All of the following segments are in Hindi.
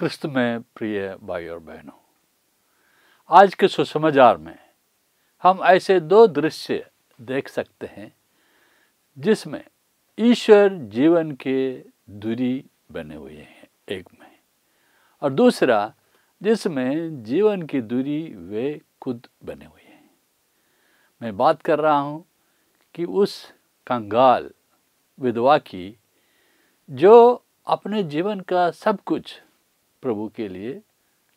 क्रिस्त में प्रिय भाई और बहनों, आज के सुसमाचार में हम ऐसे दो दृश्य देख सकते हैं जिसमें ईश्वर जीवन के दूरी बने हुए हैं एक में, और दूसरा जिसमें जीवन की दूरी वे खुद बने हुए हैं। मैं बात कर रहा हूँ कि उस कंगाल विधवा की जो अपने जीवन का सब कुछ प्रभु के लिए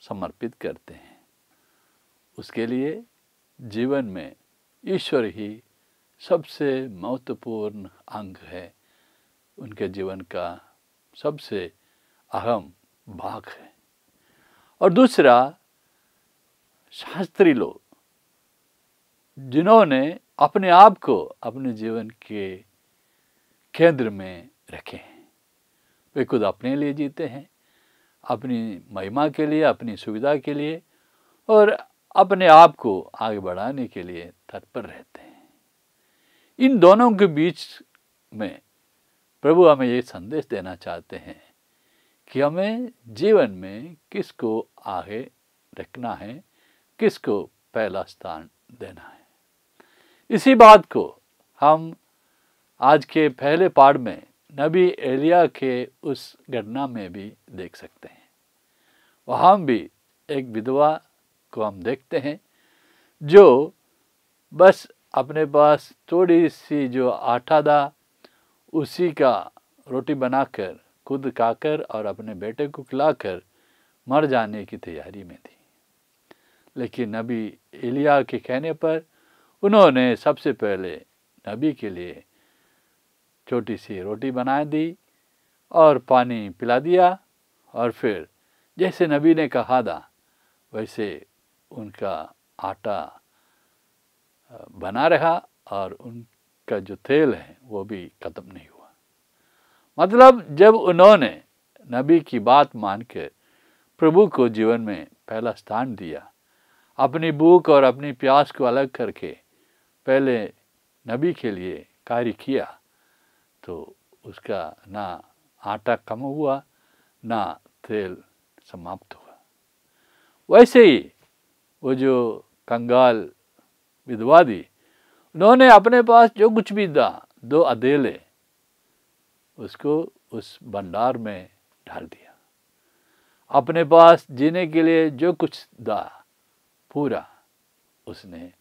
समर्पित करते हैं। उसके लिए जीवन में ईश्वर ही सबसे महत्वपूर्ण अंग है, उनके जीवन का सबसे अहम भाग है। और दूसरा शास्त्री लोग जिन्होंने अपने आप को अपने जीवन के केंद्र में रखे हैं। वे खुद अपने लिए जीते हैं, अपनी महिमा के लिए, अपनी सुविधा के लिए और अपने आप को आगे बढ़ाने के लिए तत्पर रहते हैं। इन दोनों के बीच में प्रभु हमें ये संदेश देना चाहते हैं कि हमें जीवन में किसको आगे रखना है, किसको पहला स्थान देना है। इसी बात को हम आज के पहले पाठ में नबी एलिया के उस घटना में भी देख सकते हैं। वहाँ भी एक विधवा को हम देखते हैं जो बस अपने पास थोड़ी सी जो आटा था उसी का रोटी बनाकर खुद खाकर और अपने बेटे को खिलाकर मर जाने की तैयारी में थी। लेकिन नबी एलिया के कहने पर उन्होंने सबसे पहले नबी के लिए छोटी सी रोटी बना दी और पानी पिला दिया, और फिर जैसे नबी ने कहा था वैसे उनका आटा बना रहा और उनका जो तेल है वो भी ख़त्म नहीं हुआ। मतलब जब उन्होंने नबी की बात मानकर प्रभु को जीवन में पहला स्थान दिया, अपनी भूख और अपनी प्यास को अलग करके पहले नबी के लिए कार्य किया, तो उसका ना आटा कम हुआ ना तेल समाप्त हुआ। वैसे ही वो जो कंगाल विधवा थी, उन्होंने अपने पास जो कुछ भी था, 2 अधेले, उसको उस भंडार में डाल दिया। अपने पास जीने के लिए जो कुछ था पूरा उसने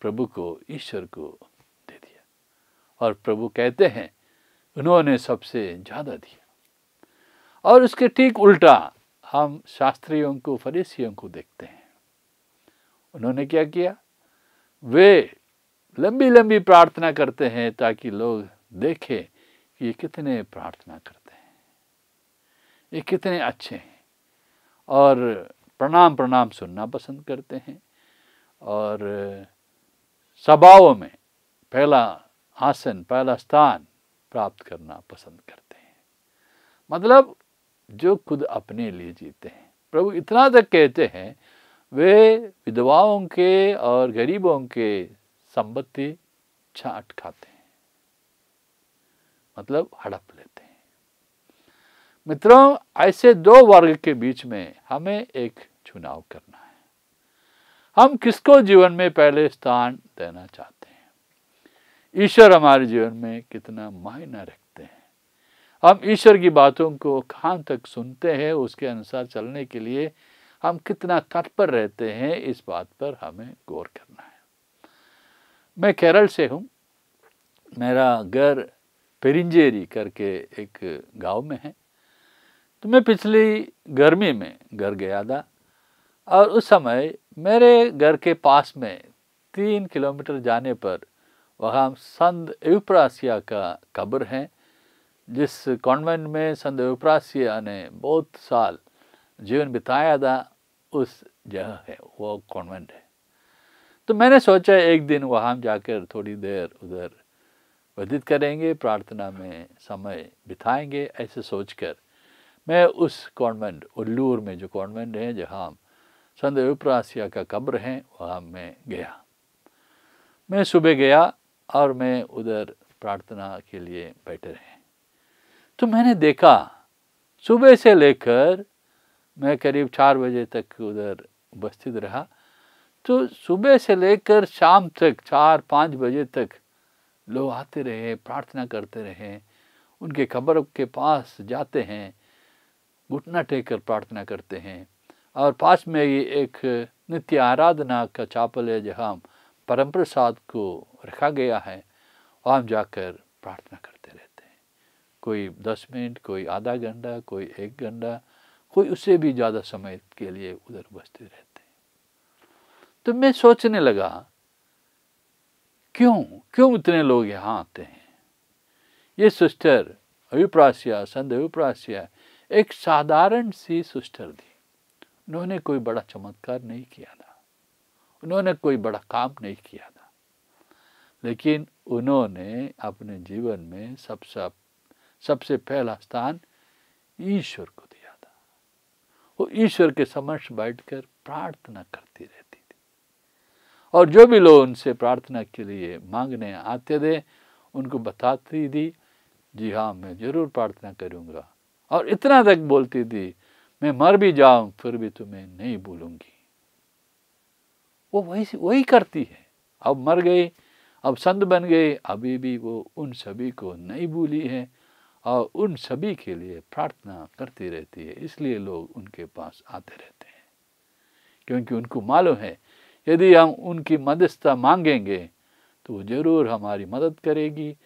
प्रभु को, ईश्वर को दे दिया। और प्रभु कहते हैं उन्होंने सबसे ज़्यादा दिया। और उसके ठीक उल्टा हम शास्त्रियों को, फरीसियों को देखते हैं। उन्होंने क्या किया? वे लंबी लंबी प्रार्थना करते हैं ताकि लोग देखें कि ये कितने प्रार्थना करते हैं, ये कितने अच्छे हैं, और प्रणाम प्रणाम सुनना पसंद करते हैं, और सभाओं में पहला आसन, पहला स्थान प्राप्त करना पसंद करते हैं। मतलब जो खुद अपने लिए जीते हैं। प्रभु इतना तक कहते हैं वे विधवाओं के और गरीबों के संपत्ति छांट खाते हैं, मतलब हड़प लेते हैं। मित्रों, ऐसे 2 वर्ग के बीच में हमें एक चुनाव करना है। हम किसको जीवन में पहले स्थान देना चाहते हैं? ईश्वर हमारे जीवन में कितना मायना रखते हैं? हम ईश्वर की बातों को कहाँ तक सुनते हैं? उसके अनुसार चलने के लिए हम कितना तत्पर रहते हैं? इस बात पर हमें गौर करना है। मैं केरल से हूँ। मेरा घर पेरिंजेरी करके एक गांव में है। तो मैं पिछली गर्मी में घर गया था, और उस समय मेरे घर के पास में 3 किलोमीटर जाने पर वहाँ संत एउप्रासिया का कब्र है, जिस कॉन्वेंट में संत एउप्रासिया ने बहुत साल जीवन बिताया था, उस जगह है, वो कॉन्वेंट है। तो मैंने सोचा एक दिन वहाँ जाकर थोड़ी देर उधर व्यतीत करेंगे, प्रार्थना में समय बिताएंगे। ऐसे सोचकर मैं उस कॉन्वेंट, उल्लूर में जो कॉन्वेंट है जहाँ संत एउप्रासिया का कब्र है, वहाँ मैं गया। मैं सुबह गया और मैं उधर प्रार्थना के लिए बैठे रहे। तो मैंने देखा सुबह से लेकर मैं करीब 4 बजे तक उधर उपस्थित रहा। तो सुबह से लेकर शाम तक 4-5 बजे तक लोग आते रहे, प्रार्थना करते रहे, उनके कब्र के पास जाते हैं, घुटना टेक कर प्रार्थना करते हैं। और पास में ही एक नित्य आराधना का चापल है जहाँ परम प्रसाद को रखा गया है, वहाँ जाकर प्रार्थना करते रहते हैं। कोई 10 मिनट, कोई आधा घंटा, कोई 1 घंटा, कोई उससे भी ज़्यादा समय के लिए उधर उपस्थित रहते हैं। तो मैं सोचने लगा क्यों इतने लोग यहाँ आते हैं। ये सिस्टर अविप्रास्या, संत अविप्रास्या एक साधारण सी सिस्टर थी। उन्होंने कोई बड़ा चमत्कार नहीं किया था, उन्होंने कोई बड़ा काम नहीं किया था, लेकिन उन्होंने अपने जीवन में सबसे पहला स्थान ईश्वर को दिया था। वो ईश्वर के समक्ष बैठकर प्रार्थना करती रहती थी, और जो भी लोग उनसे प्रार्थना के लिए मांगने आते थे उनको बताती थी, जी हाँ मैं जरूर प्रार्थना करूँगा। और इतना तक बोलती थी, मैं मर भी जाऊं फिर भी तुम्हें नहीं भूलूंगी। वो वही करती है। अब मर गई, अब संत बन गई, अभी भी वो उन सभी को नहीं भूली है और उन सभी के लिए प्रार्थना करती रहती है। इसलिए लोग उनके पास आते रहते हैं, क्योंकि उनको मालूम है यदि हम उनकी मध्यस्थता मांगेंगे तो वो जरूर हमारी मदद करेगी,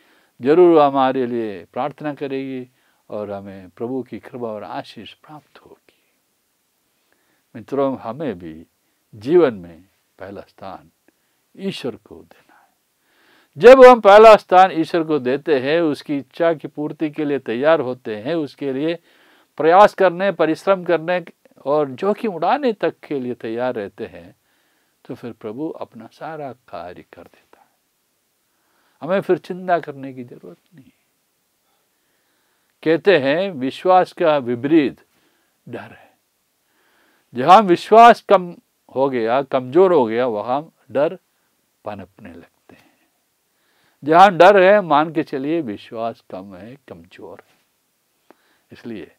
जरूर हमारे लिए प्रार्थना करेगी और हमें प्रभु की कृपा और आशीष प्राप्त होगी। मित्रों, हमें भी जीवन में पहला स्थान ईश्वर को देना है। जब हम पहला स्थान ईश्वर को देते हैं, उसकी इच्छा की पूर्ति के लिए तैयार होते हैं, उसके लिए प्रयास करने, परिश्रम करने और जोखिम उड़ाने तक के लिए तैयार रहते हैं, तो फिर प्रभु अपना सारा कार्य कर देता है। हमें फिर चिंता करने की जरूरत नहीं। कहते हैं विश्वास का विपरीत डर है। जहां विश्वास कम हो गया, कमजोर हो गया, वहां डर पनपने लगते हैं। जहां डर है, मान के चलिए विश्वास कम है, कमजोर है। इसलिए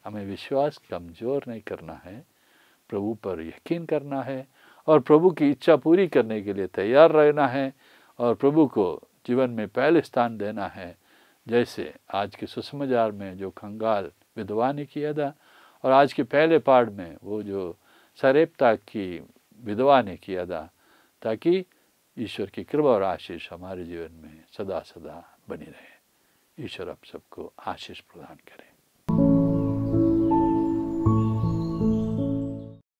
हमें विश्वास कमजोर नहीं करना है, प्रभु पर यकीन करना है और प्रभु की इच्छा पूरी करने के लिए तैयार रहना है और प्रभु को जीवन में पहले स्थान देना है। जैसे आज के सुसमाचार में जो कंगाल विधवा ने किया था और आज के पहले पाठ में वो जो सरेप्ता की विधवा ने किया था, ताकि ईश्वर की कृपा और आशीष हमारे जीवन में सदा सदा बनी रहे। ईश्वर आप सबको आशीष प्रदान करे।